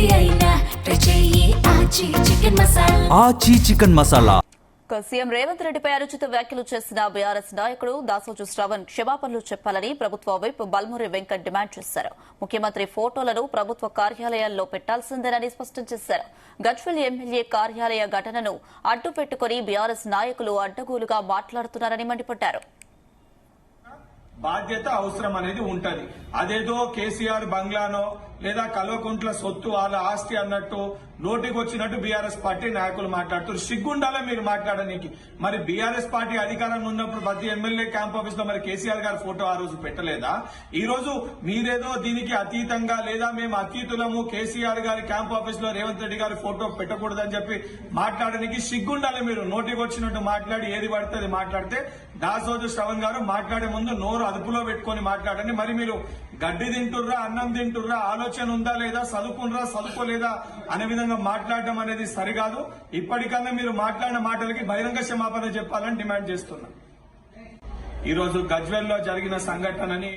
ఏది అయినా ట్రై చెయ్యి ఆచి చికెన్ మసాలా. ఆచి చికెన్ మసాలా. సీఎం రేవంత్ రెడ్డిపై అనుచిత వ్యాఖ్యలు చేసిన బీఆర్ఎస్ నాయకుడు దాసోజు శ్రవణ్ క్షమాపణలు చెప్పాలని ప్రభుత్వ వైపు బల్మురి వెంకట్ డిమాండ్ చేశారు. ముఖ్యమంత్రి ఫోటోలను ప్రభుత్వ కార్యాలయాల్లో పెట్టాల్సిందేనని స్పష్టం చేశారు. గజ్వేల్ ఎమ్మెల్యే కార్యాలయ ఘటనను అడ్డుపెట్టుకుని బీఆర్ఎస్ నాయకులు అడ్డగోలుగా మాట్లాడుతున్నారని మండిపడ్డారు. బాధ్యత అవసరం అనేది ఉంటది. అదేదో కేసీఆర్ బంగ్లానో లేదా కల్వకుంట్ల సొత్తు వాళ్ళ ఆస్తి అన్నట్టు నోటికి వచ్చినట్టు బీఆర్ఎస్ పార్టీ నాయకులు మాట్లాడుతారు. సిగ్గుండాలే మీరు మాట్లాడడానికి. మరి బీఆర్ఎస్ పార్టీ అధికారంలో ఉన్నప్పుడు ప్రతి ఎమ్మెల్యే క్యాంప్ ఆఫీస్ లో మరి కేసీఆర్ గారి ఫోటో ఆ రోజు పెట్టలేదా? ఈ రోజు మీరేదో దీనికి అతీతంగా లేదా మేము అతీతులము కేసీఆర్ గారి క్యాంప్ ఆఫీస్ లో రేవంత్ రెడ్డి గారి ఫోటో పెట్టకూడదని చెప్పి మాట్లాడడానికి సిగ్గుండాలి. మీరు నోటికి వచ్చినట్టు మాట్లాడి ఏది పడితే అది మాట్లాడితే దాసోజు శ్రవణ్ గారు మాట్లాడే ముందు నోరు అదుపులో పెట్టుకుని మాట్లాడండి. మరి మీరు గడ్డి తింటుర్రా అన్నం తింటుర్రా ఆలోచన ఉందా లేదా చదువుకున్నారా చదువుకోలేదా అనే విధంగా మాట్లాడడం అనేది సరికాదు. ఇప్పటికన్నా మీరు మాట్లాడిన మాటలకి బహిరంగ క్షమాపణ చెప్పాలని డిమాండ్ చేస్తున్నా. ఈ రోజు గజ్వేల్ లో జరిగిన సంఘటనని